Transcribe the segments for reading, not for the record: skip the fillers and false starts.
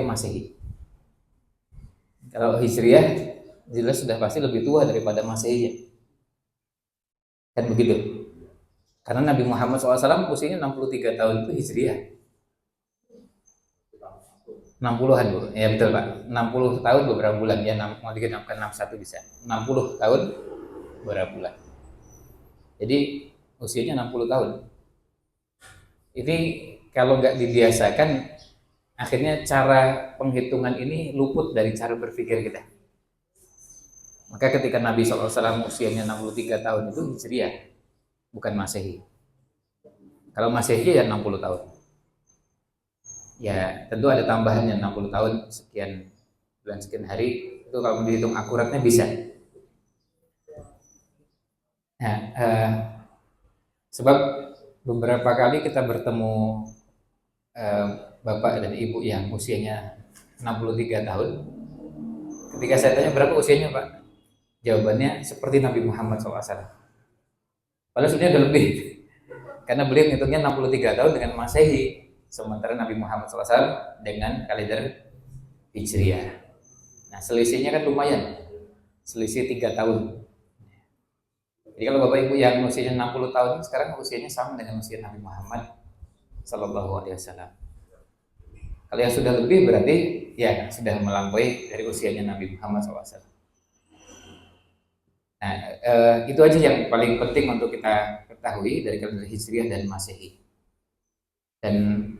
atau Masehi. Kalau Hijriah jelas sudah pasti lebih tua daripada Masehi. Kan begitu. Karena Nabi Muhammad SAW usianya 63 tahun itu Hijriah. 60-an Bu. Ya betul Pak. 60 tahun beberapa bulan ya, mau digenapkan 61 bisa. 60 tahun beberapa bulan. Jadi usianya 60 tahun. Ini kalau nggak dibiasakan, akhirnya cara penghitungan ini luput dari cara berpikir kita. Maka ketika Nabi SAW usianya 63 tahun itu Hijriah, bukan Masehi. Kalau Masehi ya 60 tahun. Ya tentu ada tambahannya 60 tahun sekian bulan sekian hari, itu kalau dihitung akuratnya bisa. Nah, sebab beberapa kali kita bertemu bapak dan ibu yang usianya 63 tahun. Ketika saya tanya berapa usianya Pak, jawabannya seperti Nabi Muhammad SAW. Padahal sebenarnya udah lebih, karena beliau ngitungnya 63 tahun dengan Masehi, sementara Nabi Muhammad SAW dengan kalender Hijriah. Nah selisihnya kan lumayan, selisih 3 tahun. Jadi kalau bapak ibu yang usianya 60 tahun sekarang usianya sama dengan usia Nabi Muhammad SAW. Kalau yang sudah lebih berarti ya sudah melampaui dari usianya Nabi Muhammad SAW. Nah itu aja yang paling penting untuk kita ketahui dari kalender Hijriah dan Masehi. Dan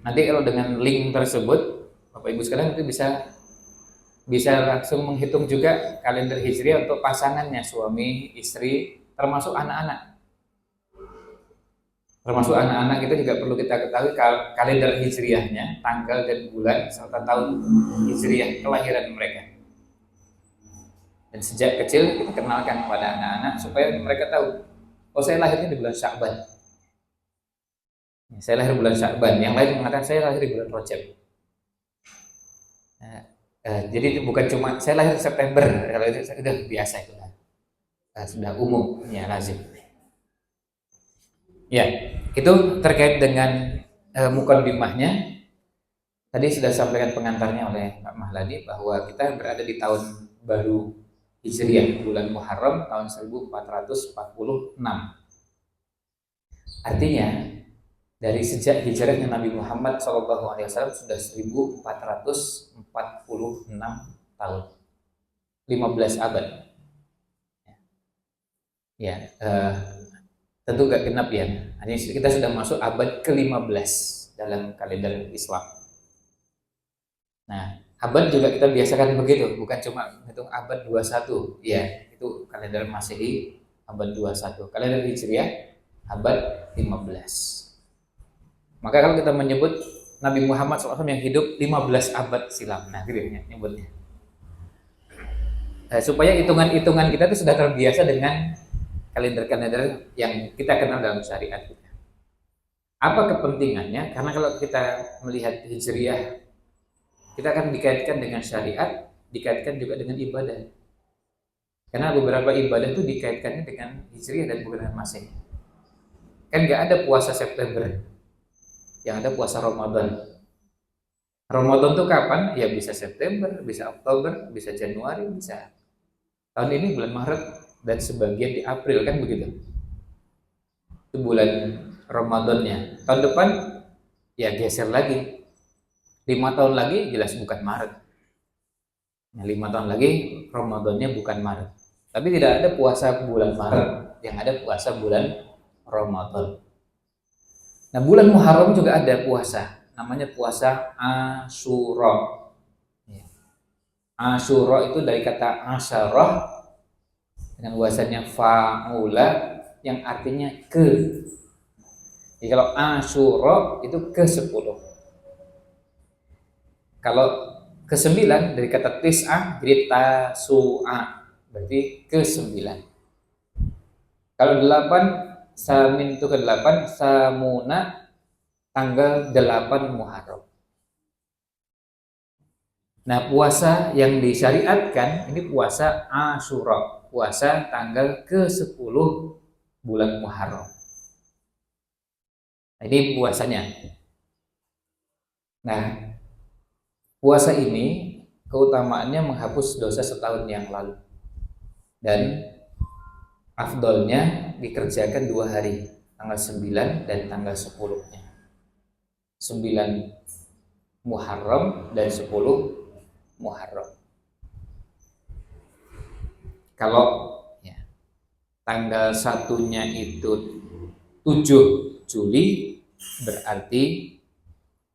nanti kalau dengan link tersebut Bapak Ibu sekalian itu bisa langsung menghitung juga kalender Hijriah untuk pasangannya, suami, istri, termasuk anak-anak. Termasuk anak-anak kita juga perlu kita ketahui kalender Hijriahnya, tanggal dan bulan serta tahun Hijriah kelahiran mereka. Dan sejak kecil kita kenalkan kepada anak-anak supaya mereka tahu, oh saya lahirnya di bulan Sya'ban. Saya lahir bulan Sya'ban, yang lain mengatakan saya lahir di bulan Rajab. Jadi bukan cuma saya lahir September, kalau itu sudah biasa itu, sudah umum, ya lazim. Ya, itu terkait dengan mukaddimahnya. Tadi sudah sampaikan pengantarnya oleh Pak Mahladi bahwa kita berada di tahun baru Hijriah, bulan Muharram tahun 1446. Artinya dari sejak hijrahnya Nabi Muhammad SAW sudah 1446 tahun, 15 abad. Ya, tentu gak genap ya. Hanya kita sudah masuk abad ke-15 dalam kalender Islam. Nah, abad juga kita biasakan begitu, bukan cuma hitung abad 21. Ya, itu kalender Masehi abad 21. Kalender Hijriah abad 15. Maka kalau kita menyebut Nabi Muhammad SAW yang hidup 15 abad silam, nah gitu ya nyebutnya. Supaya hitungan-hitungan kita itu sudah terbiasa dengan kalender-kalender yang kita kenal dalam syariat kita. Apa kepentingannya? Karena kalau kita melihat Hijriah, kita akan dikaitkan dengan syariat, dikaitkan juga dengan ibadah. Karena beberapa ibadah itu dikaitkannya dengan Hijriah dan bukan dengan Masehi. Kan nggak ada puasa September, yang ada puasa Ramadan. Ramadan itu kapan? Ya bisa September, bisa Oktober, bisa Januari, bisa tahun ini bulan Maret dan sebagian di April, kan begitu. Itu bulan Ramadannya. Tahun depan ya geser lagi. 5 tahun lagi jelas bukan Maret. Nah, 5 tahun lagi Ramadannya bukan Maret. Tapi tidak ada puasa bulan Maret, yang ada puasa bulan Ramadan. Nah, bulan Muharram juga ada puasa, namanya puasa Asyura. Asyura itu dari kata asyarah dengan wazannya fa'ula yang artinya ke. Jadi kalau Asyura itu ke-10. Kalau ke-9 dari kata tis'ah jadi tasu'a, berarti ke-9. Kalau 8 Samin itu ke-8, Samuna tanggal 8 Muharram. Nah, puasa yang disyariatkan ini puasa Asyura, puasa tanggal ke-10 bulan Muharram. Nah, ini puasanya. Nah, Puasa ini keutamaannya menghapus dosa setahun yang lalu, dan afdolnya dikerjakan 2 hari, tanggal 9 dan tanggal 10-nya. 9 Muharram dan 10 Muharram. Kalau ya, tanggal 1-nya itu 7 Juli, berarti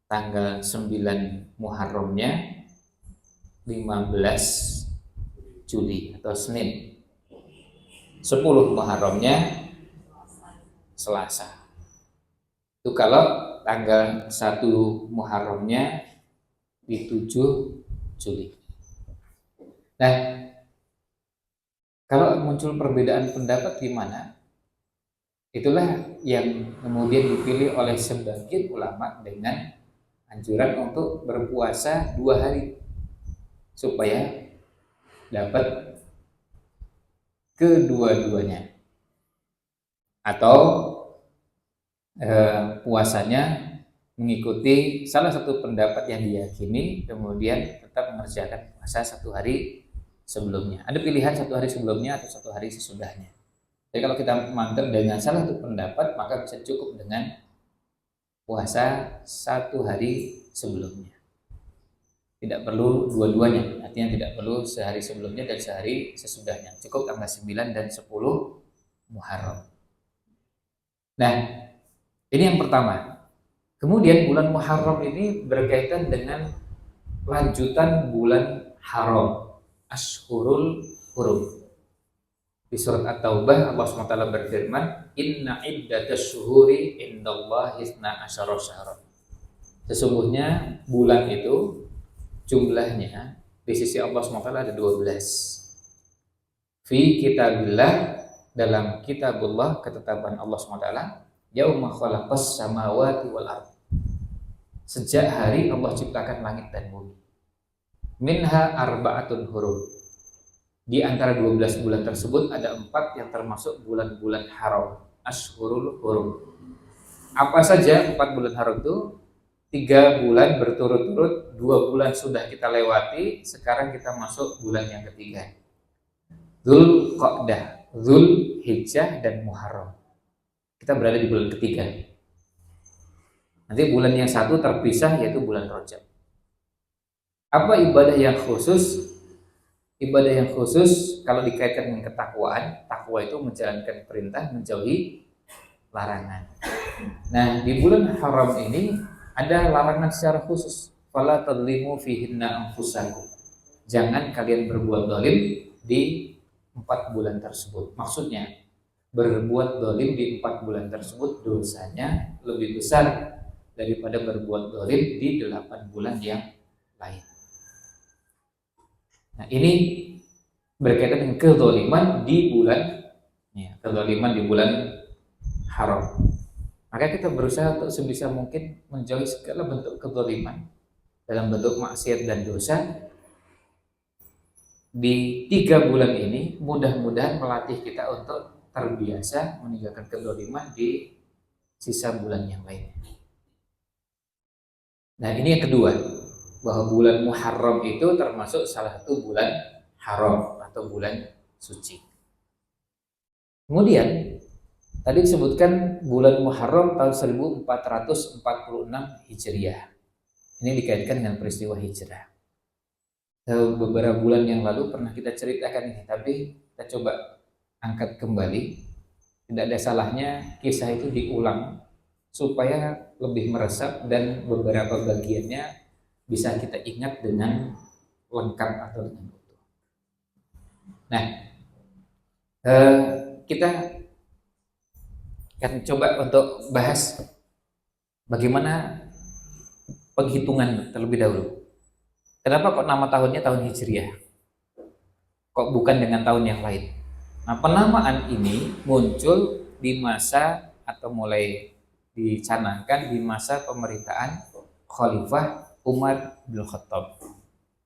tanggal 9 Muharramnya 15 Juli atau Senin. 10 Muharramnya Selasa. Itu kalau tanggal 1 Muharramnya di 7 Juli. Nah, kalau muncul perbedaan pendapat gimana? Itulah yang kemudian dipilih oleh sebagian ulama dengan anjuran untuk berpuasa 2 hari supaya dapat kedua-duanya, atau puasanya mengikuti salah satu pendapat yang diyakini, kemudian tetap mengerjakan puasa 1 hari sebelumnya. Ada pilihan 1 hari sebelumnya atau 1 hari sesudahnya. Jadi kalau kita mantap dengan salah satu pendapat, maka bisa cukup dengan puasa 1 hari sebelumnya. Tidak perlu dua-duanya, artinya tidak perlu sehari sebelumnya dan sehari sesudahnya. Cukup tanggal 9 dan 10 Muharram. Nah, ini yang pertama. Kemudian bulan Muharram ini berkaitan dengan lanjutan bulan haram, Ashhurul Hurum. Di surat At-Taubah Allah SWT berfirman, Inna iddatas syuhuri indallahi 12 syahran. Sesungguhnya bulan itu jumlahnya di sisi Allah SWT ada 12. Fi kitabillah, dalam kitabullah, ketetapan Allah SWT, yauma khalaqas samawati wal ardh, sejak hari Allah ciptakan langit dan bumi. Minha arba'atun hurum, di antara 12 bulan tersebut ada 4 yang termasuk bulan-bulan haram, Ashhurul Hurum. Apa saja 4 bulan haram itu? 3 bulan berturut-turut, 2 bulan sudah kita lewati, sekarang kita masuk bulan yang ketiga, Dzulqa'dah, Dzulhijjah dan Muharram. Kita berada di bulan ketiga. Nanti bulan yang satu terpisah, yaitu bulan Rajab. Apa ibadah yang khusus? Ibadah yang khusus kalau dikaitkan dengan ketakwaan, takwa itu menjalankan perintah, menjauhi larangan. Nah, di bulan haram ini ada larangan secara khusus. Fala tadlimu fihinna anfusakum. Jangan kalian berbuat zalim di 4 bulan tersebut. Maksudnya, berbuat zalim di 4 bulan tersebut dosanya lebih besar daripada berbuat zalim di 8 bulan yang lain. Nah, ini berkaitan dengan kezaliman di bulan, ya, kezaliman di bulan haram. Maka kita berusaha untuk sebisa mungkin menjauhi segala bentuk kezaliman dalam bentuk maksiat dan dosa. Di 3 bulan ini mudah-mudahan melatih kita untuk terbiasa meninggalkan kezaliman di sisa bulan yang lainnya. Nah, ini yang kedua, bahwa bulan Muharram itu termasuk salah satu bulan haram atau bulan suci. Kemudian tadi disebutkan bulan Muharram tahun 1446 Hijriah. Ini dikaitkan dengan peristiwa hijrah. Beberapa bulan yang lalu pernah kita ceritakan ini, tapi kita coba angkat kembali. Tidak ada salahnya kisah itu diulang supaya lebih meresap dan beberapa bagiannya bisa kita ingat dengan lengkap atau dengan utuh. Nah, kita akan coba untuk bahas bagaimana penghitungan terlebih dahulu. Kenapa kok nama tahunnya tahun Hijriah? Kok bukan dengan tahun yang lain? Nah, penamaan ini muncul di masa atau mulai dicanangkan di masa pemerintahan Khalifah Umar bin Khattab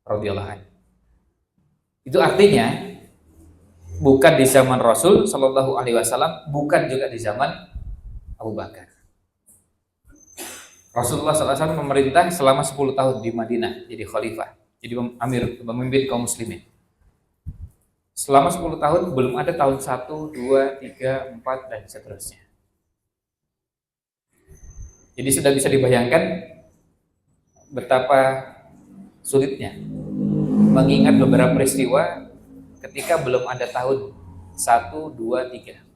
radhiyallahu anhu. Itu artinya bukan di zaman Rasul SAW, bukan juga di zaman Abu Bakar. Rasulullah SAW memerintah selama 10 tahun di Madinah, jadi khalifah, jadi pemimpin kaum muslimin. Selama 10 tahun belum ada tahun 1, 2, 3, 4 dan seterusnya. Jadi sudah bisa dibayangkan betapa sulitnya mengingat beberapa peristiwa ketika belum ada tahun 1, 2, 3.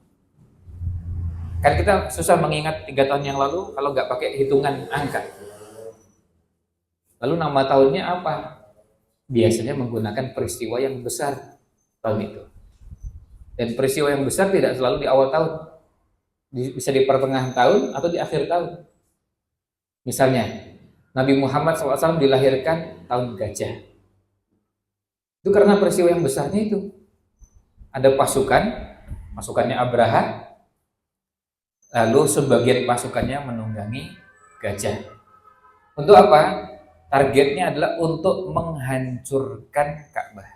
Kan kita susah mengingat 3 tahun yang lalu kalau nggak pakai hitungan angka. Lalu nama tahunnya apa? Biasanya menggunakan peristiwa yang besar tahun itu. Dan peristiwa yang besar tidak selalu di awal tahun. Bisa di pertengahan tahun atau di akhir tahun. Misalnya, Nabi Muhammad SAW dilahirkan tahun gajah. Itu karena peristiwa yang besarnya itu. Ada pasukannya Abraha, lalu sebagian pasukannya menunggangi gajah. Untuk apa? Targetnya adalah untuk menghancurkan Ka'bah.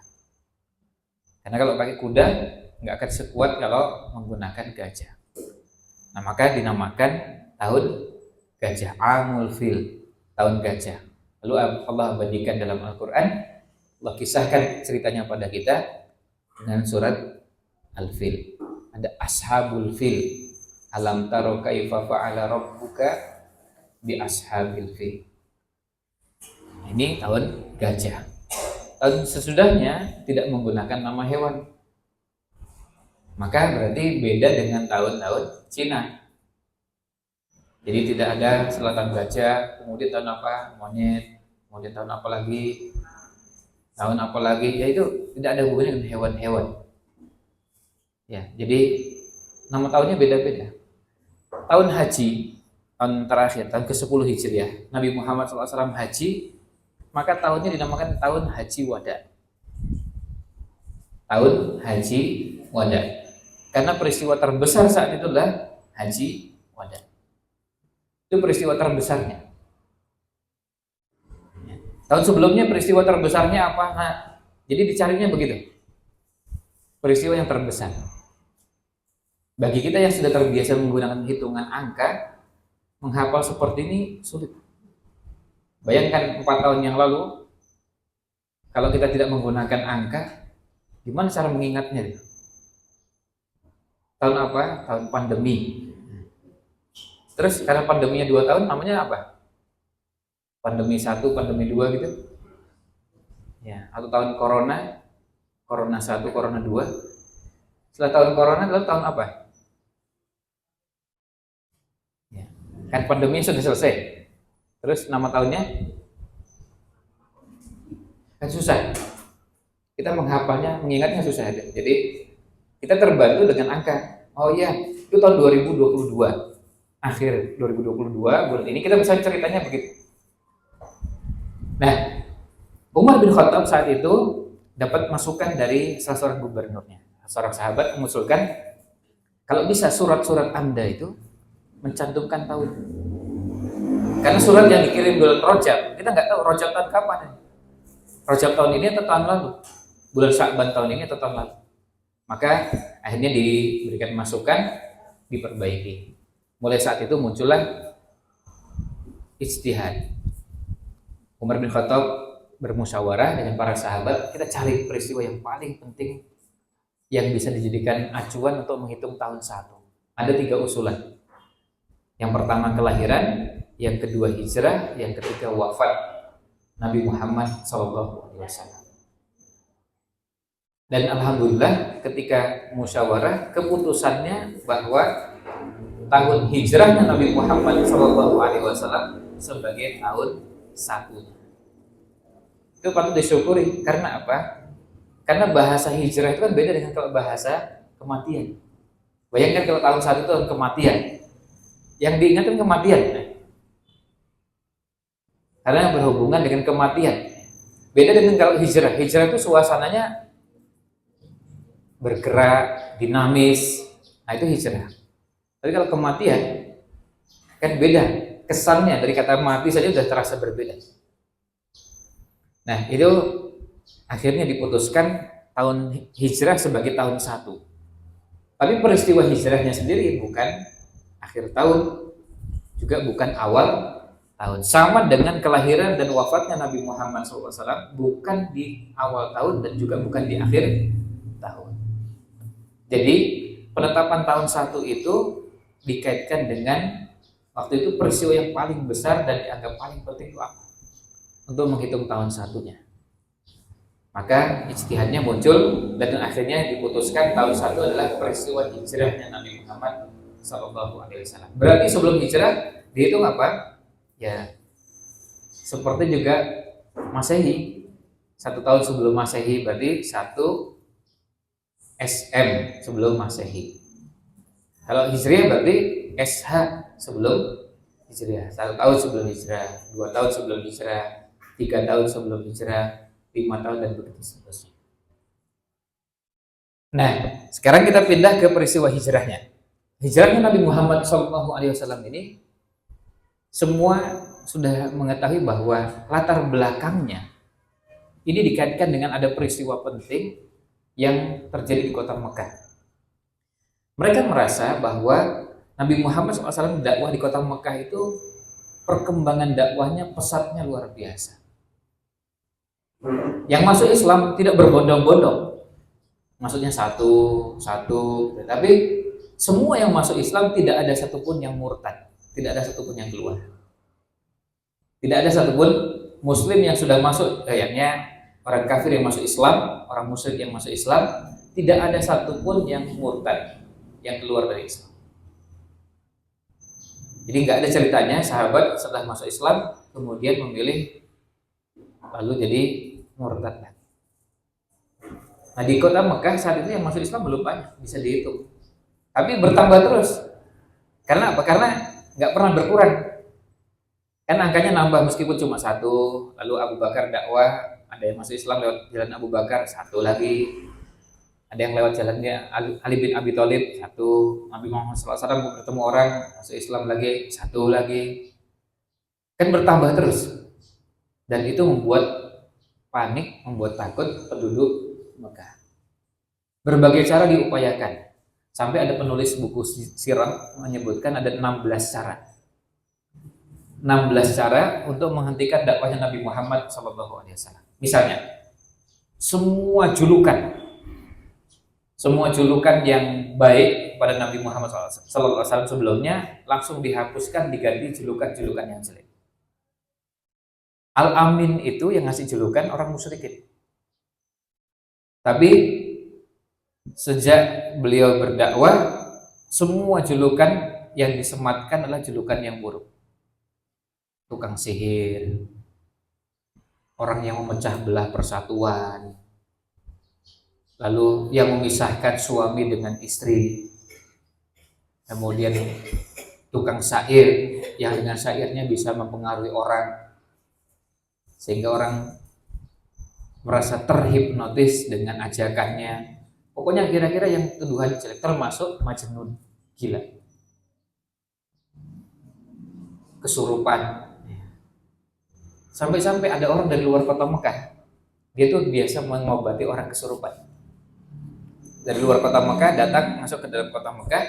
Karena kalau pakai kuda nggak akan sekuat kalau menggunakan gajah. Nah, maka dinamakan tahun gajah, Amul Fil, tahun gajah. Lalu Allah abadikan dalam Al-Quran, Allah kisahkan ceritanya pada kita dengan surat Al-Fil. Ada Ashabul Fil. Alam taro kaifa fa'ala rabbuka bi ashabil fil. Ini tahun gajah. Tahun sesudahnya tidak menggunakan nama hewan. Maka berarti beda dengan tahun-tahun Cina. Jadi tidak ada selatan gajah, kemudian tahun apa? Monyet, kemudian tahun apa lagi? Tahun apa lagi? Ya itu tidak ada hubungannya dengan hewan-hewan. Ya, jadi nama tahunnya beda-beda. Tahun haji, tahun terakhir, tahun ke-10 Hijriah, Nabi Muhammad SAW haji, maka tahunnya dinamakan tahun Haji Wada. Tahun Haji Wada. Karena peristiwa terbesar saat itu adalah Haji Wada. Itu peristiwa terbesarnya. Tahun sebelumnya peristiwa terbesarnya apa? Nah, jadi dicarinya begitu. Peristiwa yang terbesar. Bagi kita yang sudah terbiasa menggunakan hitungan angka, menghafal seperti ini sulit. Bayangkan 4 tahun yang lalu, kalau kita tidak menggunakan angka, gimana cara mengingatnya? Tahun apa? Tahun pandemi. Terus karena pandeminya 2 tahun, namanya apa? Pandemi 1, pandemi 2 gitu. Ya, atau tahun corona, corona 1, corona 2. Setelah tahun corona, lalu tahun apa? Kan pandemi sudah selesai. Terus nama tahunnya kan susah. Kita menghafalnya, mengingatnya susah. Jadi kita terbantu dengan angka. Oh iya, itu tahun 2022. Akhir 2022 bulan ini kita bisa ceritanya begitu. Nah, Umar bin Khattab saat itu dapat masukan dari salah seorang gubernurnya. Seorang sahabat mengusulkan kalau bisa surat-surat Anda itu mencantumkan tahun. Karena surat yang dikirim bulan Rajab, kita nggak tahu Rajab tahun kapan. Rajab tahun ini atau tahun lalu, bulan Sya'ban tahun ini atau tahun lalu. Maka akhirnya diberikan masukan, diperbaiki. Mulai saat itu muncullah ijtihad. Umar bin Khattab bermusyawarah dengan para sahabat, kita cari peristiwa yang paling penting yang bisa dijadikan acuan untuk menghitung tahun 1. Ada 3 usulan. Yang pertama kelahiran, yang kedua hijrah, yang ketiga wafat Nabi Muhammad SAW. Dan alhamdulillah ketika musyawarah keputusannya bahwa tahun hijrahnya Nabi Muhammad SAW sebagai tahun 1. Itu patut disyukuri. Karena apa? Karena bahasa hijrah itu kan beda dengan kalau bahasa kematian. Bayangkan kalau tahun 1 itu tahun kematian. Yang diingatkan kematian. Karena berhubungan dengan kematian. Beda dengan kalau hijrah. Hijrah itu suasananya bergerak, dinamis. Nah itu hijrah. Tapi kalau kematian kan beda. Kesannya dari kata mati saja sudah terasa berbeda. Nah itu akhirnya diputuskan tahun hijrah sebagai tahun 1. Tapi peristiwa hijrahnya sendiri bukan akhir tahun, juga bukan awal tahun. Sama dengan kelahiran dan wafatnya Nabi Muhammad SAW bukan di awal tahun dan juga bukan di akhir tahun. Jadi penetapan tahun 1 itu dikaitkan dengan waktu itu peristiwa yang paling besar dan dianggap paling penting itu apa? Untuk menghitung tahun 1-nya. Maka ijtihadnya muncul dan akhirnya diputuskan tahun 1 adalah peristiwa hijrahnya Nabi Muhammad SAW. Berarti sebelum hijrah dihitung apa? Ya, seperti juga Masehi. 1 tahun sebelum Masehi berarti 1 SM sebelum Masehi. Kalau Hijriah berarti SH sebelum Hijriah. 1 tahun sebelum Hijrah, 2 tahun sebelum Hijrah, 3 tahun sebelum Hijrah, 5 tahun dan begitu seterusnya. Nah, sekarang kita pindah ke peristiwa hijrahnya. Hijrahnya Nabi Muhammad SAW ini semua sudah mengetahui bahwa latar belakangnya ini dikaitkan dengan ada peristiwa penting yang terjadi di kota Mekah. Mereka merasa bahwa Nabi Muhammad SAW dakwah di kota Mekah itu perkembangan dakwahnya pesatnya luar biasa. Yang masuk Islam tidak berbondong-bondong, maksudnya satu, tapi semua yang masuk Islam tidak ada satupun yang murtad, tidak ada satupun yang keluar, tidak ada satupun Muslim yang sudah masuk, kayaknya orang kafir yang masuk Islam, orang musyrik yang masuk Islam, tidak ada satupun yang murtad, yang keluar dari Islam. Jadi nggak ada ceritanya sahabat setelah masuk Islam kemudian memilih lalu jadi murtad. Nah di kota Mekah saat itu yang masuk Islam belum banyak, bisa dihitung. Tapi bertambah terus. Karena apa? Karena nggak pernah berkurang. Kan angkanya nambah meskipun cuma 1. Lalu Abu Bakar dakwah, ada yang masuk Islam lewat jalan Abu Bakar, 1 lagi. Ada yang lewat jalannya Ali bin Abi Thalib, 1. Nabi Muhammad SAW bertemu orang masuk Islam lagi, 1 lagi. Kan bertambah terus. Dan itu membuat panik, membuat takut penduduk Mekah. Berbagai cara diupayakan. Sampai ada penulis buku sirah menyebutkan ada 16 cara. 16 cara untuk menghentikan dakwahnya Nabi Muhammad SAW. Misalnya, semua julukan yang baik pada Nabi Muhammad SAW sebelumnya langsung dihapuskan, diganti julukan-julukan yang jelek. Al-Amin itu yang ngasih julukan orang musyrikin. Tapi sejak beliau berdakwah, semua julukan yang disematkan adalah julukan yang buruk. Tukang sihir, orang yang memecah belah persatuan, lalu yang memisahkan suami dengan istri, kemudian tukang syair yang dengan syairnya bisa mempengaruhi orang sehingga orang merasa terhipnotis dengan ajakannya. Pokoknya kira-kira yang tuduhan jelek, termasuk majnun, gila, kesurupan. Sampai-sampai ada orang dari luar kota Mekah, dia tuh biasa mengobati orang kesurupan. Dari luar kota Mekah datang masuk ke dalam kota Mekah,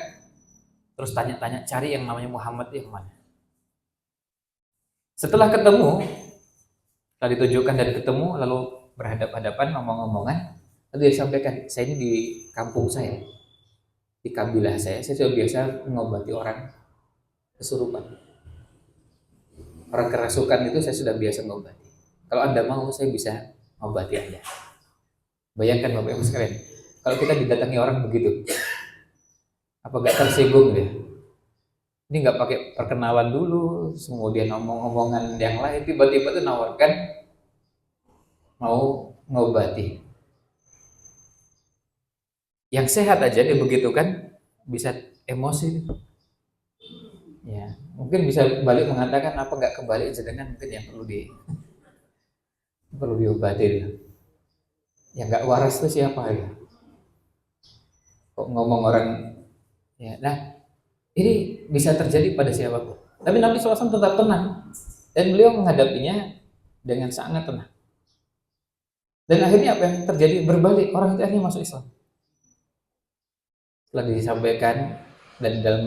terus tanya-tanya, cari yang namanya Muhammad yang mana. Setelah ketemu, setelah ditunjukkan dan ketemu, lalu berhadap-hadapan, ngomong-ngomongan, lalu dia sampaikan, saya ini di kampung saya, di kabilah saya sudah biasa mengobati orang kesurupan, orang kerasukan itu saya sudah biasa mengobati. Kalau Anda mau, saya bisa mengobati Anda. Bayangkan Bapak Ibu sekalian, kalau kita didatangi orang begitu, apa gak tersinggung ya? Ini nggak pakai perkenalan dulu, kemudian ngomong-ngomongan yang lain, tiba-tiba tuh nawarkan mau ngobati. Yang sehat aja dia begitu kan, bisa emosi. Ya, mungkin bisa balik mengatakan apa nggak kebalik sedangkan mungkin yang perlu diobati dia. Yang nggak waras itu siapa ya? Kok ngomong orang ya, nah ini bisa terjadi pada siapapun. Tapi Nabi SAW tetap tenang dan beliau menghadapinya dengan sangat tenang. Dan akhirnya apa yang terjadi? Berbalik, orang itu akhirnya masuk Islam. Setelah disampaikan dan dalam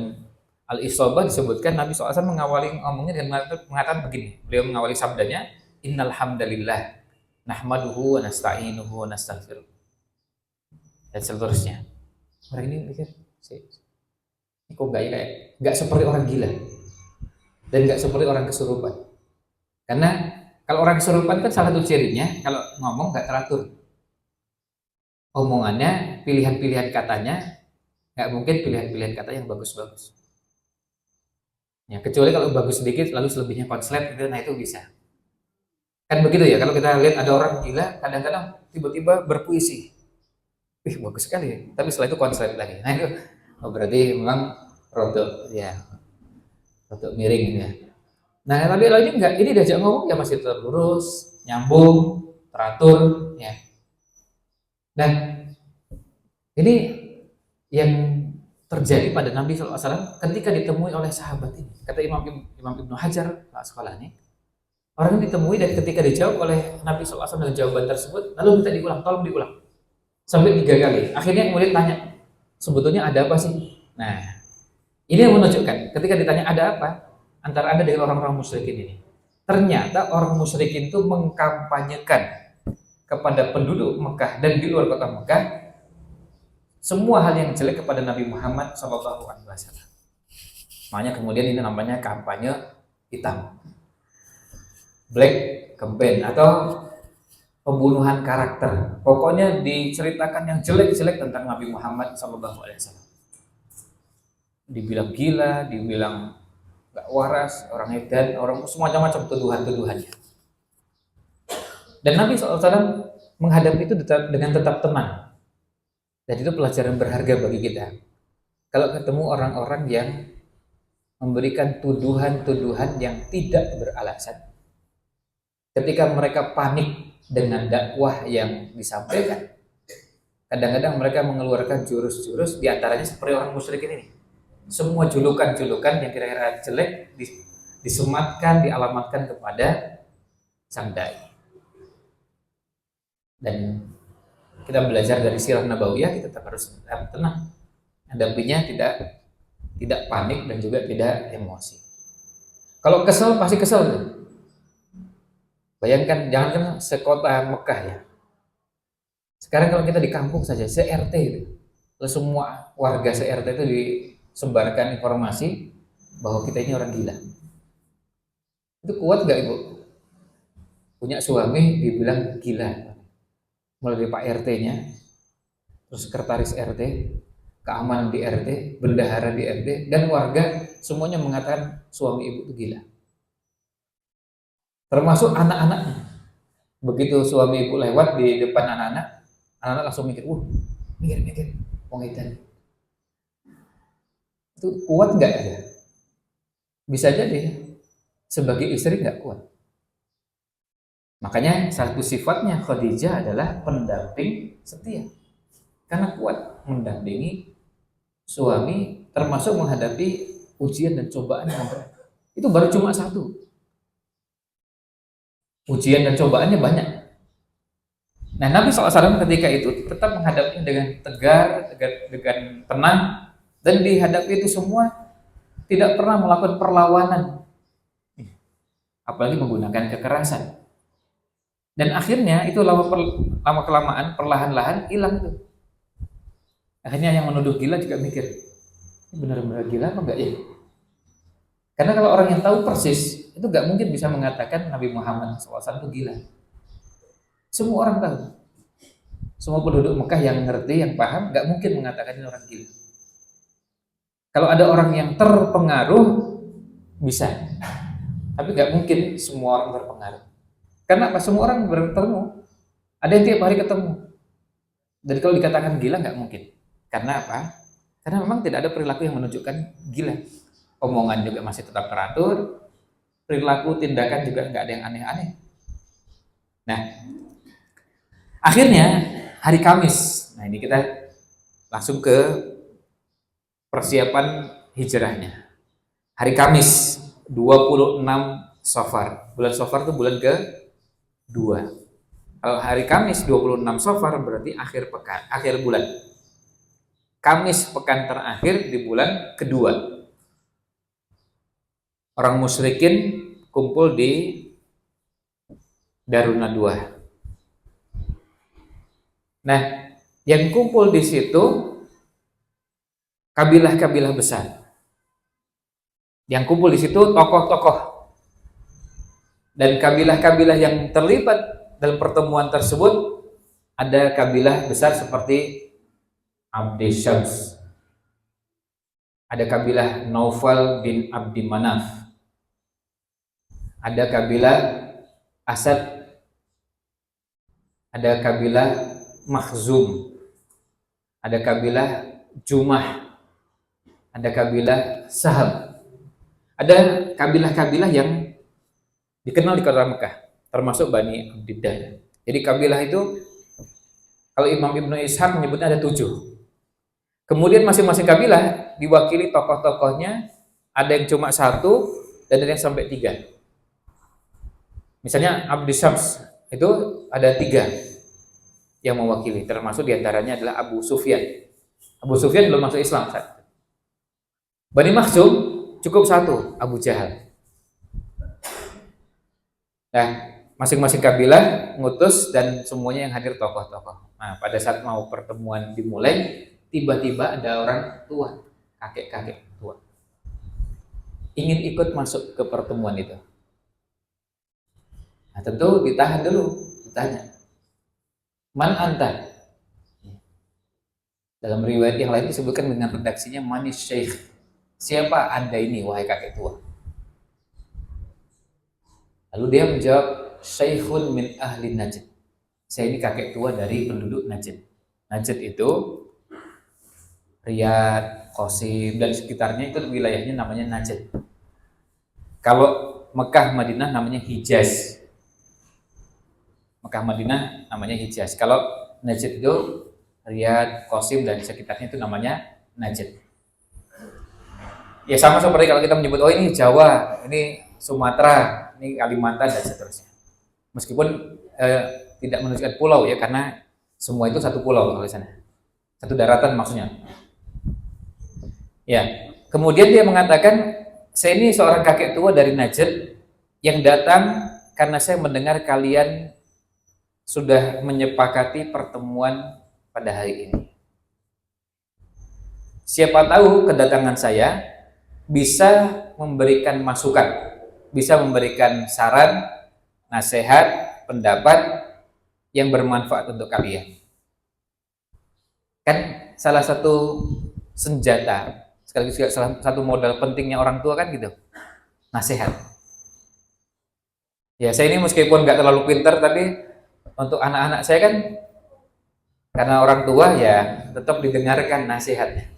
Al-Isobah disebutkan Nabi SAW mengawali ngomongnya dengan mengatakan begini. Beliau mengawali sabdanya, Innal hamdalillah nahmaduhu wa nasta'inuhu wa nastaghfiruh. Dan seterusnya. Orang ini mikir, ini kok nggak seperti orang gila dan nggak seperti orang kesurupan. Karena kalau orang kesurupan kan salah satu cirinya kalau ngomong nggak teratur. Omongannya, pilihan-pilihan katanya nggak mungkin pilihan-pilihan kata yang bagus-bagus. Ya, kecuali kalau bagus sedikit lalu selebihnya konslet gitu, nah itu bisa. Kan begitu ya, kalau kita lihat ada orang gila kadang-kadang tiba-tiba berpuisi. Bagus sekali ya. Tapi setelah itu konslet lagi. Nah itu berarti memang rodok miring ya. Nah, tapi lainnya enggak, ini diajak ngomong ya masih tetap lurus, nyambung, teratur ya. Dan ini yang terjadi pada Nabi SAW ketika ditemui oleh sahabat ini. Kata Imam Ibnu Hajar Al-Asqalani, orang ini ditemui dan ketika dijawab oleh Nabi SAW dengan jawaban tersebut, lalu minta diulang, tolong diulang. Sampai 3 kali. Akhirnya kemudian tanya, sebetulnya ada apa sih? Nah, ini yang menunjukkan ketika ditanya ada apa antara Anda dengan orang-orang musyrikin ini. Ternyata orang musyrikin itu mengkampanyekan kepada penduduk Mekah dan di luar kota Mekah semua hal yang jelek kepada Nabi Muhammad SAW. Makanya kemudian ini namanya kampanye hitam, black campaign atau pembunuhan karakter. Pokoknya diceritakan yang jelek-jelek tentang Nabi Muhammad SAW. Dibilang gila, dibilang gak waras, orang edan, orang semacam-macam tuduhan-tuduhannya. Dan Nabi SAW menghadapi itu dengan tetap tenang. Dan itu pelajaran berharga bagi kita. Kalau ketemu orang-orang yang memberikan tuduhan-tuduhan yang tidak beralasan, ketika mereka panik dengan dakwah yang disampaikan, kadang-kadang mereka mengeluarkan jurus-jurus, diantaranya seperti orang musyrikin ini. Semua julukan-julukan yang kira-kira jelek disematkan, dialamatkan kepada sang dai. Dan kita belajar dari sirah nabawiyah, kita tetap harus tenang, hadapinya tidak panik dan juga tidak emosi. Kalau kesel pasti kesel. Bayangkan, jangankan sekota Mekah ya. Sekarang kalau kita di kampung saja, se-RT itu, lalu semua warga se-RT itu disebarkan informasi bahwa kita ini orang gila. Itu kuat gak Ibu? Punya suami dibilang gila. Mulai dari Pak RT-nya, terus sekretaris RT, keamanan di RT, bendahara di RT, dan warga semuanya mengatakan suami Ibu itu gila. Termasuk anak-anaknya. Begitu suami Ibu lewat di depan anak-anak langsung mikir, mikir, pengedan. Itu kuat nggak ya? Bisa jadi sebagai istri nggak kuat. Makanya satu sifatnya Khadijah adalah pendamping setia. Karena kuat mendampingi suami termasuk menghadapi ujian dan cobaan yang berat. Itu baru cuma satu. Ujian dan cobaannya banyak. Nah, Nabi SAW ketika itu tetap menghadapinya dengan tegar, dengan tenang, dan dihadapi itu semua tidak pernah melakukan perlawanan, apalagi menggunakan kekerasan. Dan akhirnya itu lama kelamaan perlahan-lahan hilang itu. Akhirnya yang menuduh gila juga mikir, ini benar-benar gila apa enggak ya? Karena kalau orang yang tahu persis itu nggak mungkin bisa mengatakan Nabi Muhammad SAW itu gila. Semua orang tahu. Semua penduduk Mekah yang ngerti, yang paham, nggak mungkin mengatakan ini orang gila. Kalau ada orang yang terpengaruh bisa, tapi nggak mungkin semua orang terpengaruh. Karena apa? Semua orang bertemu, ada yang tiap hari ketemu. Jadi kalau dikatakan gila nggak mungkin. Karena apa? Karena memang tidak ada perilaku yang menunjukkan gila. Omongan juga masih tetap teratur, perilaku tindakan juga nggak ada yang aneh-aneh. Nah, akhirnya hari Kamis. Nah, ini kita langsung ke persiapan hijrahnya. Hari Kamis 26 Safar. Bulan Safar itu bulan ke-2. Kalau hari Kamis 26 Safar berarti akhir pekan, akhir bulan. Kamis pekan terakhir di bulan kedua. orang musyrikin kumpul di Darun Nadwa. Nah, yang kumpul di situ kabilah-kabilah besar. Yang kumpul di situ tokoh-tokoh dan kabilah-kabilah yang terlibat dalam pertemuan tersebut ada kabilah besar seperti Abdi Syams, ada kabilah Naufal bin Abdi Manaf, ada kabilah Asad, ada kabilah Makhzum, ada kabilah Jumah, ada kabilah Sahab, ada kabilah-kabilah yang dikenal di kota Mekah, termasuk Bani Abdiddah. Jadi kabilah itu, kalau Imam Ibnu Ishaq menyebutnya ada 7. Kemudian masing-masing kabilah diwakili tokoh-tokohnya, ada yang cuma 1 dan ada yang sampai 3. Misalnya Abdi Syams itu ada 3 yang mewakili, termasuk diantaranya adalah Abu Sufyan. Abu Sufyan belum masuk Islam saat. Bani Makhzum cukup 1, Abu Jahal. Nah, masing-masing kabilah ngutus dan semuanya yang hadir tokoh-tokoh. Nah, pada saat mau pertemuan dimulai, tiba-tiba ada orang tua, kakek-kakek tua, ingin ikut masuk ke pertemuan itu. Nah, tentu ditahan dulu, ditanya, man anta? Dalam riwayat yang lain disebutkan dengan redaksinya manis syekh. Siapa anda ini, wahai kakek tua? Lalu dia menjawab, syekhun min ahli Najd. Saya ini kakek tua dari penduduk Najd. Najd itu Riyadh, Qasim, dan sekitarnya itu wilayahnya namanya Najd. Kalau Mekah, Madinah namanya Hijaz. Mekah, Madinah namanya Hijaz. Kalau Najd itu Riyadh, Qasim, dan sekitarnya itu namanya Najd. Ya sama seperti kalau kita menyebut, oh ini Jawa, ini Sumatera, ini Kalimantan, dan seterusnya. Meskipun tidak menunjukkan pulau ya, karena semua itu satu pulau kalau di sana. Satu daratan maksudnya. Ya, kemudian dia mengatakan, saya ini seorang kakek tua dari Najd yang datang karena saya mendengar kalian sudah menyepakati pertemuan pada hari ini. Siapa tahu kedatangan saya bisa memberikan masukan, bisa memberikan saran, nasihat, pendapat yang bermanfaat untuk kalian. Kan salah satu senjata, sekaligus salah satu modal pentingnya orang tua kan gitu, nasihat. Ya saya ini meskipun nggak terlalu pintar, tapi untuk anak-anak saya kan, karena orang tua ya tetap didengarkan nasihatnya.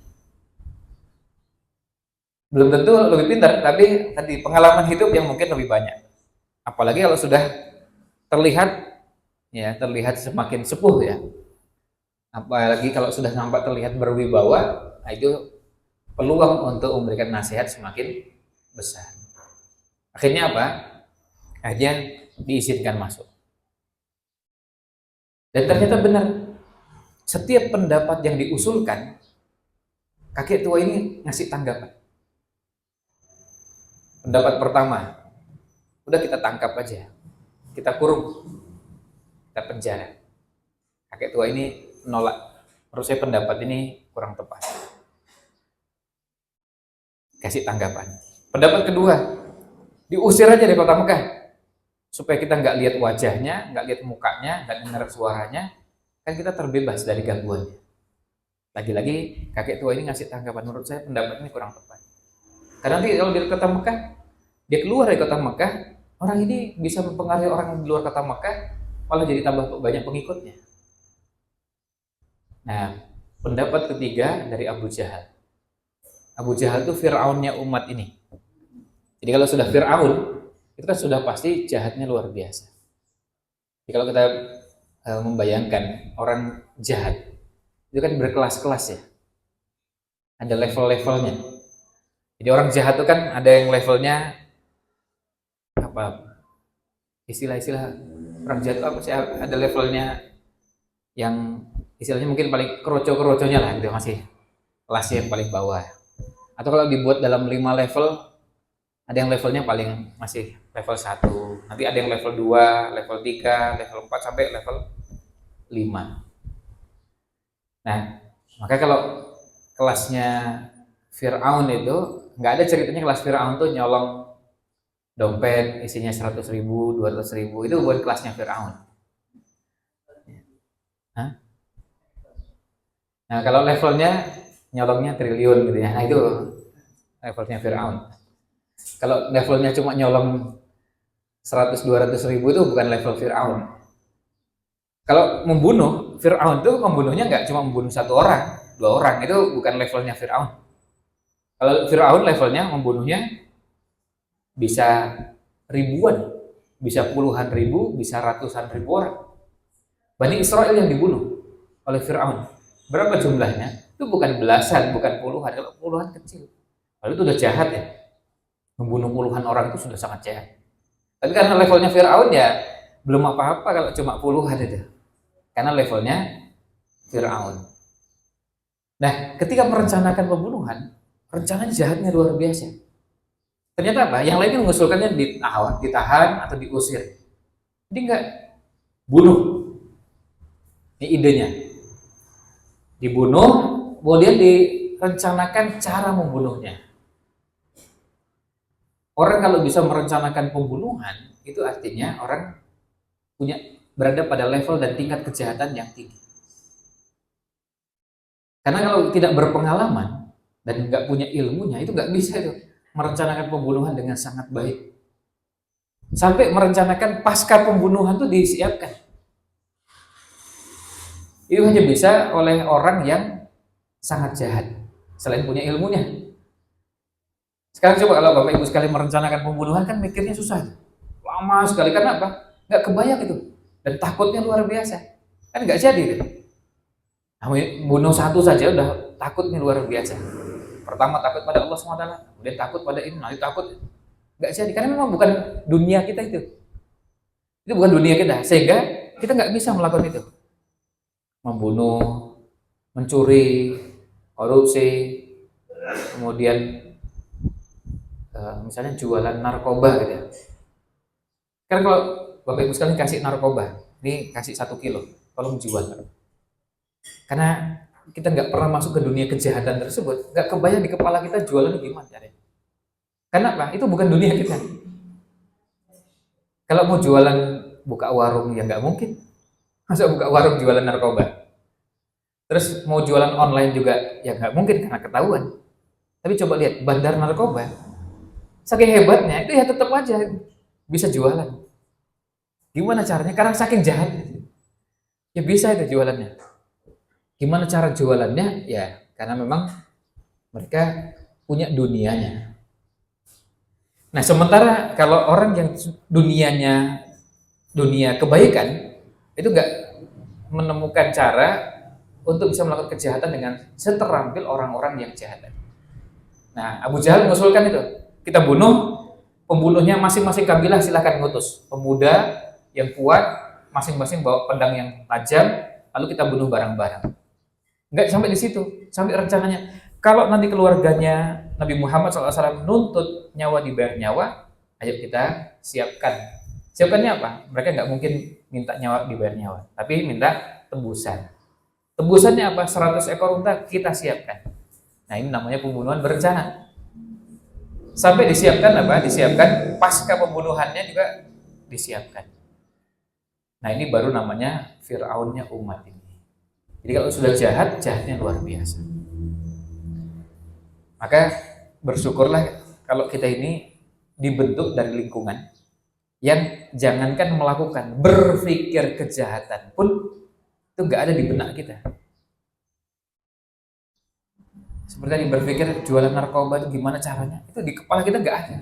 Belum tentu lebih pintar, tapi tadi pengalaman hidup yang mungkin lebih banyak. Apalagi kalau sudah terlihat semakin sepuh ya. Apalagi kalau sudah nampak terlihat berwibawa, nah itu peluang untuk memberikan nasihat semakin besar. Akhirnya apa? Akhirnya diizinkan masuk. Dan ternyata benar, setiap pendapat yang diusulkan, kakek tua ini ngasih tanggapan. Pendapat pertama, udah kita tangkap aja, kita kurung, kita penjara. Kakek tua ini menolak, menurut saya pendapat ini kurang tepat. Kasih tanggapan. Pendapat kedua, diusir aja dari kota Mekah, supaya kita nggak lihat wajahnya, nggak lihat mukanya, nggak dengar suaranya, kan kita terbebas dari gangguannya. Lagi-lagi kakek tua ini ngasih tanggapan, menurut saya pendapat ini kurang tepat. Karena nanti kalau dari kota Mekah, dia keluar dari kota Mekah, orang ini bisa mempengaruhi orang di luar kota Mekah, malah jadi tambah banyak pengikutnya. Nah, pendapat ketiga dari Abu Jahal. Abu Jahal itu Fir'aunnya umat ini. Jadi kalau sudah Fir'aun, itu kan sudah pasti jahatnya luar biasa. Jadi kalau kita membayangkan orang jahat, itu kan berkelas-kelas ya. Ada level-levelnya. Jadi orang jahat itu kan ada yang levelnya apa? Istilah-istilah orang jahat itu apa sih? Ada levelnya yang istilahnya mungkin paling keroco-keroconya lah, gitu masih kelasnya yang paling bawah. Atau kalau dibuat dalam 5 level, Ada yang levelnya paling masih level 1, nanti ada yang level 2, level 3, level 4 sampai level 5. Nah, maka kalau kelasnya Fir'aun itu nggak ada ceritanya kelas Fir'aun tuh nyolong dompet isinya 100.000, 200.000, itu bukan kelasnya Fir'aun. Hah? Nah, kalau levelnya nyolongnya triliun gitu ya, nah itu levelnya Fir'aun. Kalau levelnya cuma nyolong 100-200 ribu itu bukan level Fir'aun. Kalau membunuh, Fir'aun itu membunuhnya nggak cuma membunuh 1 orang, 2 orang, itu bukan levelnya Fir'aun. Kalau Fir'aun levelnya membunuhnya bisa ribuan, bisa puluhan ribu, bisa ratusan ribu orang. Bani Israel yang dibunuh oleh Fir'aun, berapa jumlahnya? Itu bukan belasan, bukan puluhan, kalau puluhan kecil. Lalu itu udah jahat ya, membunuh puluhan orang itu sudah sangat jahat. Tapi karena levelnya Fir'aun ya belum apa-apa kalau cuma puluhan itu. Karena levelnya Fir'aun. Nah, ketika merencanakan pembunuhan, rencana jahatnya luar biasa. Ternyata apa? Yang lainnya mengusulkannya ditahan atau diusir. Jadi enggak, bunuh. Ini idenya. Dibunuh, kemudian direncanakan cara membunuhnya. Orang kalau bisa merencanakan pembunuhan, itu artinya orang berada pada level dan tingkat kejahatan yang tinggi. Karena kalau tidak berpengalaman dan nggak punya ilmunya, itu nggak bisa itu merencanakan pembunuhan dengan sangat baik. Sampai merencanakan pasca pembunuhan itu disiapkan. Itu hanya bisa oleh orang yang sangat jahat, selain punya ilmunya. Sekarang coba kalau Bapak Ibu sekali merencanakan pembunuhan kan mikirnya susah. Lama sekali, karena apa? Nggak kebayang itu. Dan takutnya luar biasa. Kan nggak jadi itu. Nah, bunuh satu saja udah takutnya luar biasa. Pertama takut pada Allah SWT, kemudian takut pada ini, nanti takut. Nggak jadi, karena memang bukan dunia kita itu. Itu bukan dunia kita, sehingga kita nggak bisa melakukan itu. Membunuh, mencuri, korupsi, kemudian misalnya jualan narkoba gitu ya. Karena kalau Bapak Ibu sekalian kasih narkoba, ini kasih 1 kilo, tolong jual. Karena kita nggak pernah masuk ke dunia kejahatan tersebut, nggak kebayang di kepala kita jualan gimana caranya. Karena apa? Itu bukan dunia kita. Kalau mau jualan buka warung ya nggak mungkin. Masa buka warung jualan narkoba? Terus mau jualan online juga ya nggak mungkin karena ketahuan. Tapi coba lihat bandar narkoba, saking hebatnya itu ya tetap aja bisa jualan. Gimana caranya? Karena saking jahatnya. Ya bisa itu jualannya. Gimana cara jualannya? Ya karena memang mereka punya dunianya. Nah, sementara kalau orang yang dunianya dunia kebaikan itu nggak menemukan cara untuk bisa melakukan kejahatan dengan seterampil orang-orang yang jahat. Nah, Abu Jahal mengusulkan itu, kita bunuh, pembunuhnya masing-masing kabilah silahkan ngutus pemuda yang kuat, masing-masing bawa pedang yang tajam, lalu kita bunuh bareng-bareng. Nggak sampai di situ, sampai rencananya kalau nanti keluarganya Nabi Muhammad SAW nuntut nyawa dibayar nyawa, ayo kita siapkan. Siapkannya apa? Mereka nggak mungkin minta nyawa dibayar nyawa, tapi minta tebusan. Tebusannya apa? 100 ekor unta kita siapkan. Nah, ini namanya pembunuhan berencana. Sampai disiapkan apa? Disiapkan pasca pembunuhannya juga disiapkan. Nah, ini baru namanya Fir'aunnya umat ini. Jadi kalau sudah jahat, jahatnya luar biasa. Maka bersyukurlah kalau kita ini dibentuk dari lingkungan yang jangankan melakukan, berpikir kejahatan pun itu nggak ada di benak kita. Seperti tadi berpikir jualan narkoba itu gimana caranya, itu di kepala kita nggak ada.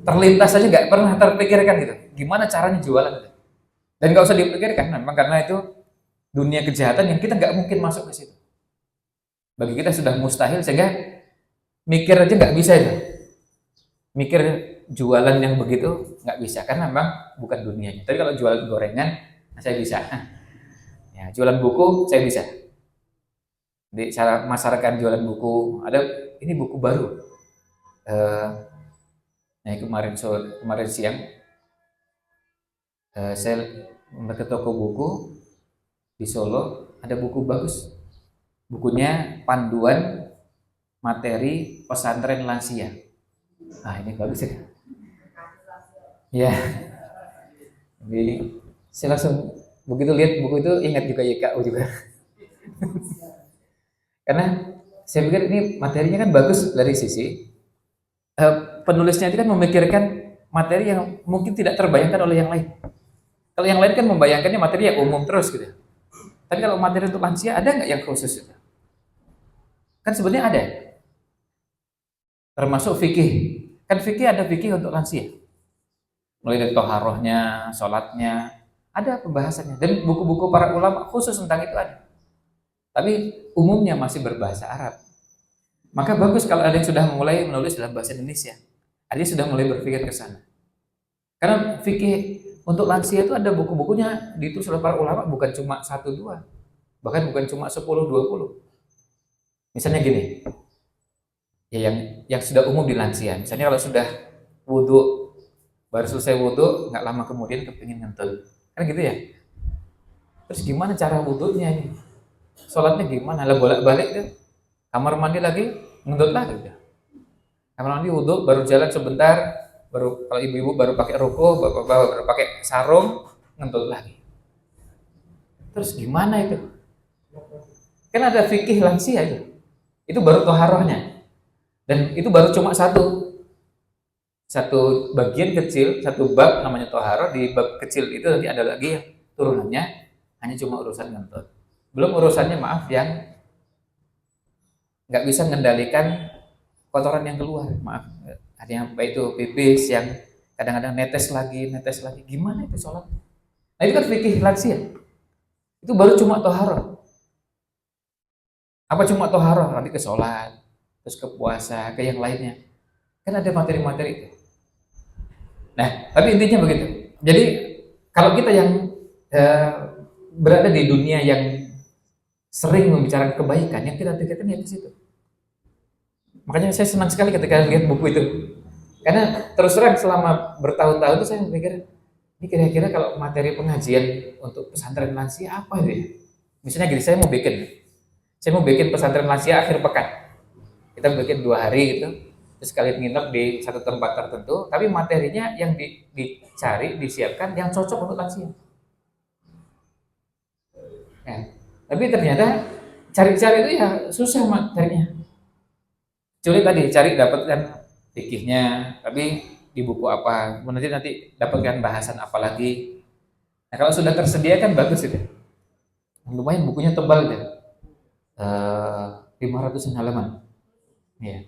Terlintas saja nggak pernah terpikirkan gitu, gimana caranya jualan itu. Dan nggak usah dipikirkan, memang karena itu dunia kejahatan yang kita nggak mungkin masuk ke situ. Bagi kita sudah mustahil, sehingga mikir aja nggak bisa itu. Mikir jualan yang begitu nggak bisa, karena memang bukan dunianya. Tapi kalau jualan gorengan, saya bisa. Ya, jualan buku saya bisa. Di cara masyarakat jualan buku, ada ini buku baru, Eh, nah kemarin siang saya ke toko buku di Solo, ada buku bagus. Bukunya panduan materi pesantren lansia. Ah ini bagus ya. Ya, jadi saya langsung begitu lihat buku itu ingat juga YKU juga. Karena saya pikir ini materinya kan bagus dari sisi penulisnya itu kan memikirkan materi yang mungkin tidak terbayangkan oleh yang lain. Kalau yang lain kan membayangkannya materi yang umum terus gitu. Tapi kalau materi untuk lansia ada nggak yang khusus itu? Kan sebenarnya ada, termasuk fikih. Kan fikih ada fikih untuk lansia. Mulai dari toharohnya, sholatnya, ada pembahasannya. Dan buku-buku para ulama khusus tentang itu ada. Tapi umumnya masih berbahasa Arab. Maka bagus kalau ada yang sudah mulai menulis dalam bahasa Indonesia. Artinya sudah mulai berpikir ke sana. Karena fikih untuk lansia itu ada buku-bukunya ditulis oleh para ulama bukan cuma 1 2, bahkan bukan cuma 10 20. Misalnya gini, ya yang sudah umum di lansia. Misalnya kalau sudah wudhu, baru selesai wudhu, nggak lama kemudian kepingin ngentut, kan gitu ya. Terus gimana cara wudhunya ini? Sholatnya gimana? Lah bolak-balik tuh, kamar mandi lagi, ngentut lagi udah. Kamar mandi wudhu, baru jalan sebentar, baru kalau ibu-ibu baru pakai ruko, bapak-bapak baru pakai sarung, ngentut lagi. Terus gimana itu? Kan ada fikih lansia itu baru toharohnya, dan itu baru cuma satu bagian kecil, satu bab namanya toharoh. Di bab kecil itu nanti ada lagi yang turunannya hanya cuma urusan ngentut. Belum urusannya maaf yang nggak bisa mengendalikan kotoran yang keluar, maaf. Ada yang apa itu pipis yang kadang-kadang netes lagi, gimana itu sholat? Nah itu kan fikih lansia. Itu baru cuma toharoh. Apa cuma toharoh? Nanti ke sholat, terus ke puasa, ke yang lainnya. Kan ada materi-materi itu. Nah, tapi intinya begitu. Jadi kalau kita yang eh, berada di dunia yang sering membicarakan kebaikan, yang kita pikirkan ya ke situ. Makanya saya senang sekali ketika lihat buku itu. Karena terus terang selama bertahun-tahun itu saya mikir, ini kira-kira kalau materi pengajian untuk pesantren lansia apa itu ya? Misalnya gini, saya mau bikin pesantren lansia akhir pekan. Kita bikin 2 hari gitu, terus kalian nginep di satu tempat tertentu, tapi materinya yang dicari, disiapkan yang cocok untuk lansia. Nah, tapi ternyata cari-cari itu ya susah materinya. Sulit tadi cari dapatkan fikihnya, tapi di buku apa, nanti dapatkan bahasan apa lagi. Nah kalau sudah tersedia kan bagus itu. Lumayan bukunya tebal gitu. 500 halaman. Ya.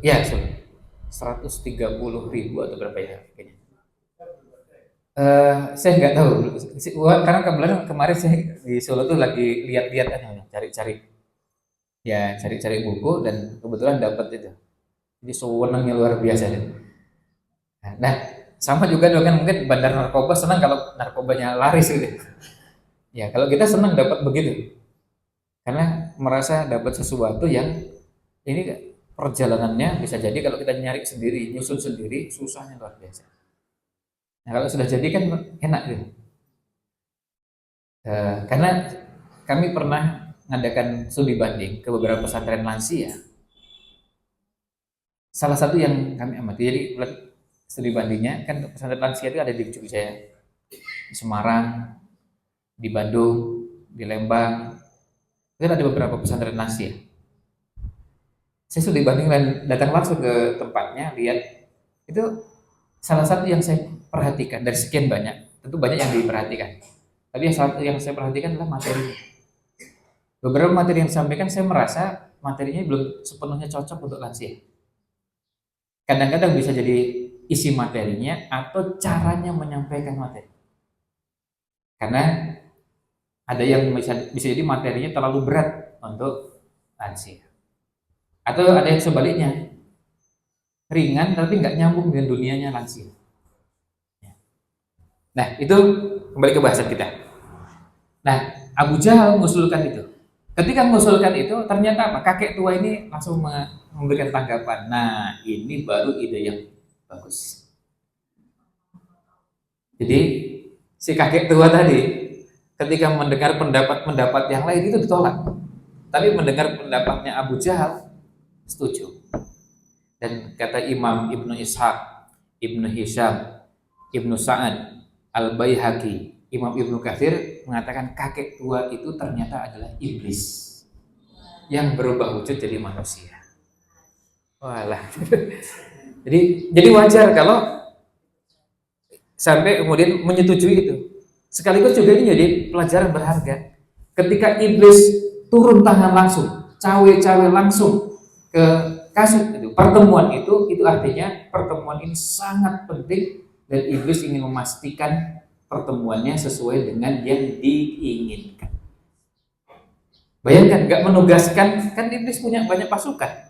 Ya, 130.000 atau berapa ya kayaknya. Saya nggak tahu, karena kemarin saya di Solo tuh lagi lihat-lihat cari-cari buku dan kebetulan dapat itu. Jadi sewenangnya luar biasa deh. Nah, sama juga dengan mungkin bandar narkoba senang kalau narkobanya laris gitu. Ya, kalau kita senang dapat begitu. Karena merasa dapat sesuatu yang ini perjalanannya bisa jadi kalau kita nyari sendiri, nyusun sendiri, susahnya luar biasa. Nah, kalau sudah jadi kan enak gitu. Karena kami pernah mengadakan studi banding ke beberapa pesantren lansia. Salah satu yang kami amati, jadi studi bandingnya kan pesantren lansia itu ada di Jogja, di Semarang, di Bandung, di Lembang. Itu kan ada beberapa pesantren lansia. Saya studi banding dan datang langsung ke tempatnya, lihat itu salah satu yang saya perhatikan dari sekian banyak, tentu banyak yang diperhatikan. Tapi yang satu yang saya perhatikan adalah materi. Beberapa materi yang disampaikan saya merasa materinya belum sepenuhnya cocok untuk lansia. Kadang-kadang bisa jadi isi materinya atau caranya menyampaikan materi. Karena ada yang bisa jadi materinya terlalu berat untuk lansia. Atau ada yang sebaliknya, ringan tapi nggak nyambung dengan dunianya lansia. Nah, itu kembali ke bahasan kita. Nah, Abu Jahal mengusulkan itu. Ketika mengusulkan itu, ternyata apa? Kakek tua ini langsung memberikan tanggapan. Nah, ini baru ide yang bagus. Jadi si kakek tua tadi ketika mendengar pendapat-pendapat yang lain itu ditolak. Tapi mendengar pendapatnya Abu Jahal setuju. Dan kata Imam Ibnu Ishaq, Ibnu Hisham, Ibnu Sa'ad, Al-Baihaqi, Imam Ibnu Katsir mengatakan kakek tua itu ternyata adalah iblis yang berubah wujud jadi manusia. Walah. Jadi wajar kalau sampai kemudian menyetujui itu. Sekaligus juga ini jadi pelajaran berharga. Ketika iblis turun tangan langsung, cawe-cawe langsung ke kasus itu, pertemuan itu artinya pertemuan ini sangat penting dan iblis ingin memastikan pertemuannya sesuai dengan yang diinginkan. Bayangkan, nggak menugaskan, kan iblis punya banyak pasukan.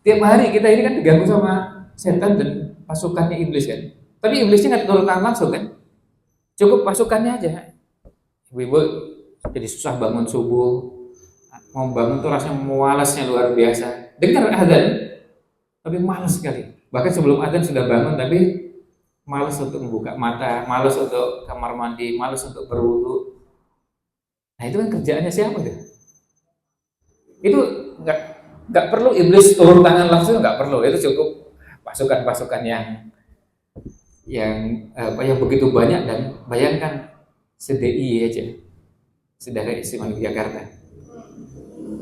Tiap hari kita ini kan diganggu sama setan dan pasukannya iblis kan. Tapi iblisnya nggak turun tangan langsung kan. Cukup pasukannya aja. Ibu-ibu jadi susah bangun subuh. Mau bangun tuh rasanya malasnya luar biasa. Dengar azan, tapi malas sekali. Bahkan sebelum azan sudah bangun, tapi malas untuk membuka mata, malas untuk kamar mandi, malas untuk berwudu. Nah itu kan kerjaannya siapa tuh? Itu nggak perlu iblis turun tangan langsung, nggak perlu. Itu cukup pasukan-pasukan yang begitu banyak. Dan bayangkan SDI aja, Saudara Istimewa Yogyakarta,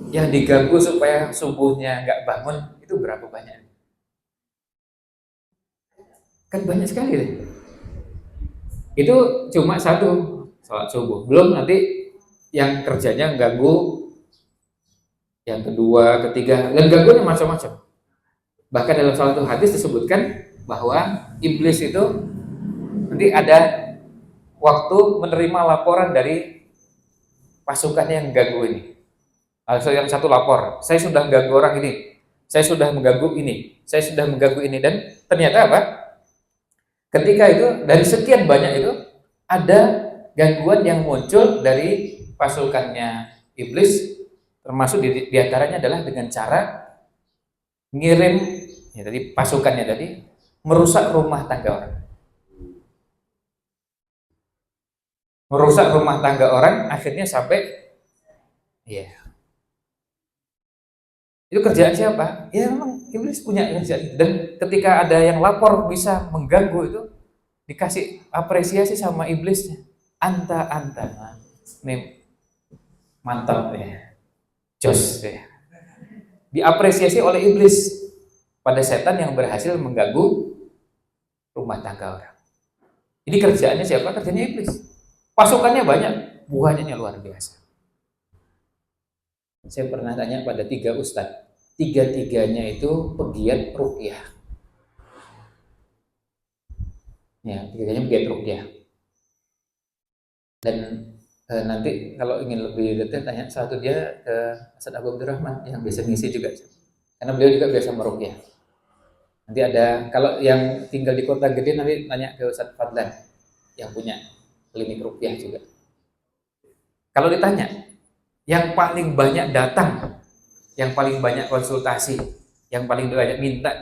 yang diganggu supaya subuhnya nggak bangun itu berapa banyak? Kan banyak sekali deh. Itu cuma satu sholat subuh, belum nanti yang kerjanya ganggu yang kedua, ketiga, dan ganggunya macam-macam. Bahkan dalam salah satu hadis disebutkan bahwa iblis itu nanti ada waktu menerima laporan dari pasukan yang ganggu ini. Also yang satu lapor, saya sudah mengganggu orang ini, saya sudah mengganggu ini, saya sudah mengganggu ini, dan ternyata apa? Ketika itu dari sekian banyak itu ada gangguan yang muncul dari pasukannya iblis, termasuk di antaranya adalah dengan cara ngirim ya tadi pasukannya tadi merusak rumah tangga orang. Merusak rumah tangga orang akhirnya sampai ya. Itu kerjaan siapa? Ya memang iblis punya kerjaan itu. Dan ketika ada yang lapor bisa mengganggu itu dikasih apresiasi sama iblisnya. Anta. Nih mantap ya. Jos ya. Diapresiasi oleh iblis pada setan yang berhasil mengganggu rumah tangga orang. Ini kerjaannya siapa? Kerjanya iblis. Pasukannya banyak, buahnya luar biasa. Saya pernah tanya pada 3 ustadz, tiga-tiganya itu pegiat ruqyah. Ya, tiga-tiganya pegiat ruqyah. Dan nanti kalau ingin lebih detail tanya satu dia ke Ustaz Abu Abdurrahman yang biasa ngisi juga, karena beliau juga biasa meruqyah. Nanti ada, kalau yang tinggal di kota gede nanti tanya ke Ustaz Fadlan yang punya klinik ruqyah juga. Kalau ditanya yang paling banyak datang, yang paling banyak konsultasi, yang paling banyak minta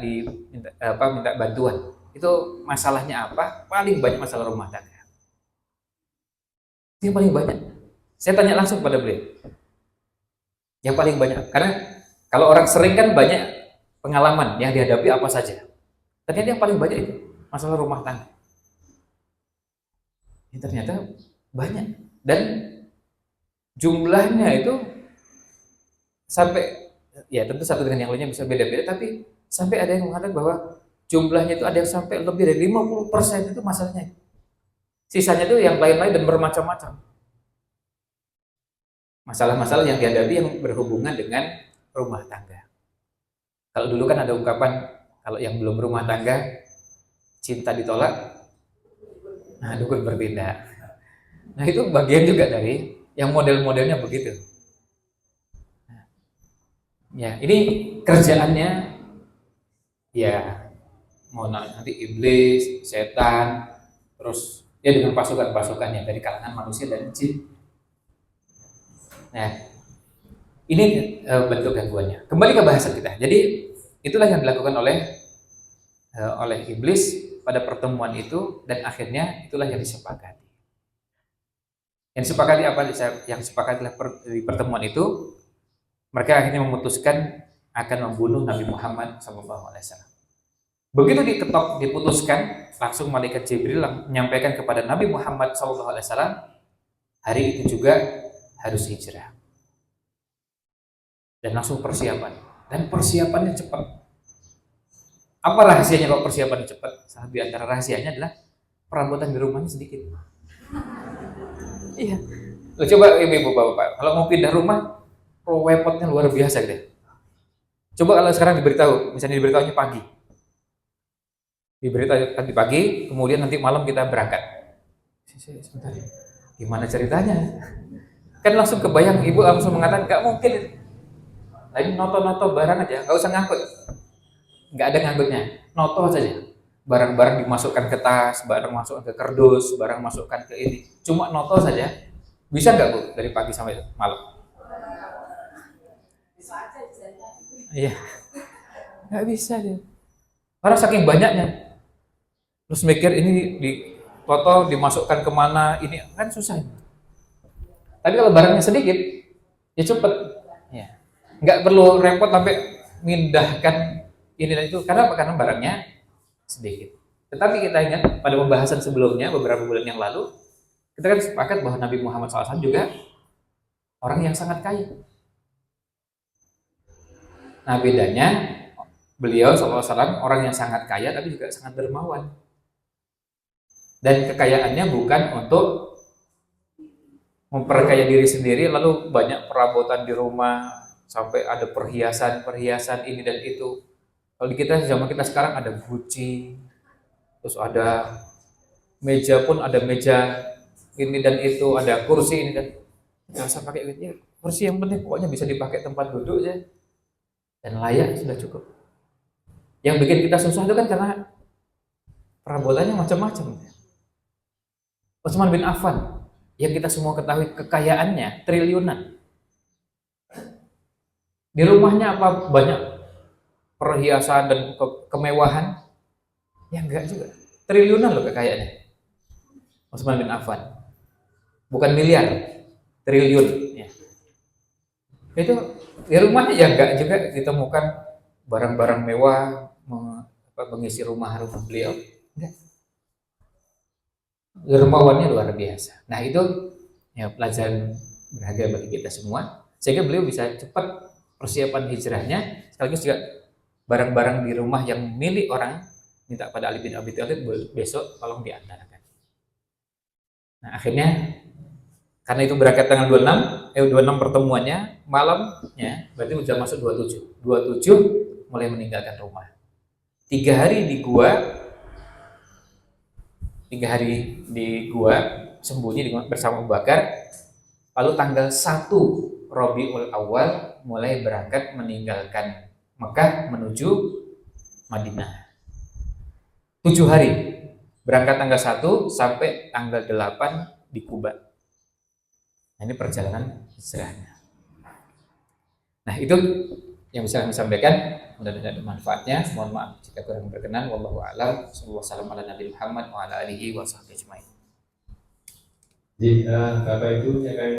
bantuan, itu masalahnya apa? Paling banyak masalah rumah tangga. Yang paling banyak. Saya tanya langsung pada beliau. Yang paling banyak, karena kalau orang sering kan banyak pengalaman yang dihadapi apa saja. Ternyata yang paling banyak itu masalah rumah tangga. Ini ternyata banyak dan jumlahnya itu sampai, ya tentu satu dengan yang lainnya bisa beda-beda, tapi sampai ada yang mengatakan bahwa jumlahnya itu ada yang sampai lebih dari 50% itu masalahnya. Sisanya itu yang lain-lain dan bermacam-macam. Masalah-masalah yang dihadapi yang berhubungan dengan rumah tangga. Kalau dulu kan ada ungkapan, kalau yang belum rumah tangga, cinta ditolak, nah dukun berpindah. Nah itu bagian juga dari yang model-modelnya begitu. Ya, ini kerjaannya ya mau nanti iblis, setan, terus ya dengan pasukan-pasukannya dari kalangan manusia dan jin. Nah, ini bentuk gangguannya. Kembali ke bahasan kita. Jadi itulah yang dilakukan oleh iblis pada pertemuan itu, dan akhirnya itulah yang disepakati. Yang disepakati apa? Yang disepakati di pertemuan itu, mereka akhirnya memutuskan akan membunuh Nabi Muhammad SAW. Begitu diketok, diputuskan, langsung malaikat Jibril menyampaikan kepada Nabi Muhammad SAW, hari itu juga harus hijrah. Dan langsung persiapan. Dan persiapannya cepat. Apa rahasianya kalau persiapannya cepat? Salah di antara rahasianya adalah perabotan di rumahnya sedikit. Iya. Lo coba ibu bapak, kalau mau pindah rumah, repotnya luar biasa gitu. Coba kalau sekarang diberitahu, misalnya diberitahunya pagi. Diberitahu tadi pagi, kemudian nanti malam kita berangkat. Sebentar. Gimana ceritanya? Kan langsung kebayang, ibu langsung mengatakan, gak mungkin. Lagi noto-noto barang aja, gak usah ngangkut. Gak ada ngangkutnya, noto saja. Barang-barang dimasukkan ke tas, barang masukkan ke kardus, barang masukkan ke ini. Cuma noto saja. Bisa nggak Bu dari pagi sampai malam? Iya, nggak bisa dia. Karena saking banyaknya. Terus mikir ini di foto dimasukkan kemana, ini kan susah. Tapi kalau barangnya sedikit, ya cepet. Ya. Nggak perlu repot sampai mindahkan ini dan itu. Karena apa? Karena barangnya sedikit. Tetapi kita ingat pada pembahasan sebelumnya beberapa bulan yang lalu, kita kan sepakat bahwa Nabi Muhammad SAW juga orang yang sangat kaya. Nah bedanya, beliau SAW orang yang sangat kaya tapi juga sangat dermawan. Dan kekayaannya bukan untuk memperkaya diri sendiri lalu banyak perabotan di rumah sampai ada perhiasan ini dan itu. Kalau di kita zaman kita sekarang ada Gucci, terus ada meja pun ada meja ini dan itu, ada kursi ini dan nggak usah pakai gitu. Kursi yang penting pokoknya bisa dipakai tempat duduk aja dan layak sudah cukup. Yang bikin kita susah itu kan karena perabotannya macam-macam. Utsman bin Affan yang kita semua ketahui kekayaannya triliunan. Di rumahnya apa banyak perhiasan dan kemewahan? Ya enggak juga. Triliunan loh kekayaannya. Utsman bin Affan. Bukan miliar, triliun. Ya. Itu di rumahnya ya enggak juga ditemukan barang-barang mewah mengisi rumah beliau. Enggak. Dermawannya luar biasa. Nah itu ya pelajaran berharga bagi kita semua. Sehingga beliau bisa cepat persiapan hijrahnya, sekaligus juga barang-barang di rumah yang milik orang minta pada Ali bin Abi Thalib besok tolong diantarkan. Nah akhirnya karena itu berangkat tanggal 26 pertemuannya malamnya berarti sudah masuk 27 mulai meninggalkan rumah. 3 hari di gua sembunyi bersama Abu Bakar. Lalu tanggal 1 Rabiul Awal mulai berangkat meninggalkan Mekah menuju Madinah. 7 hari berangkat tanggal 1 sampai tanggal 8 di Kuba. Nah, ini perjalanan hijrahnya. Nah itu yang bisa kami sampaikan, mudah-mudahan ada manfaatnya. Mohon maaf jika kurang berkenan. Wallahu a'lam. Sallallahu ala Nabi Muhammad wa ala alihi wa sahbihi ajmain. Jadi Bapak Ibu yang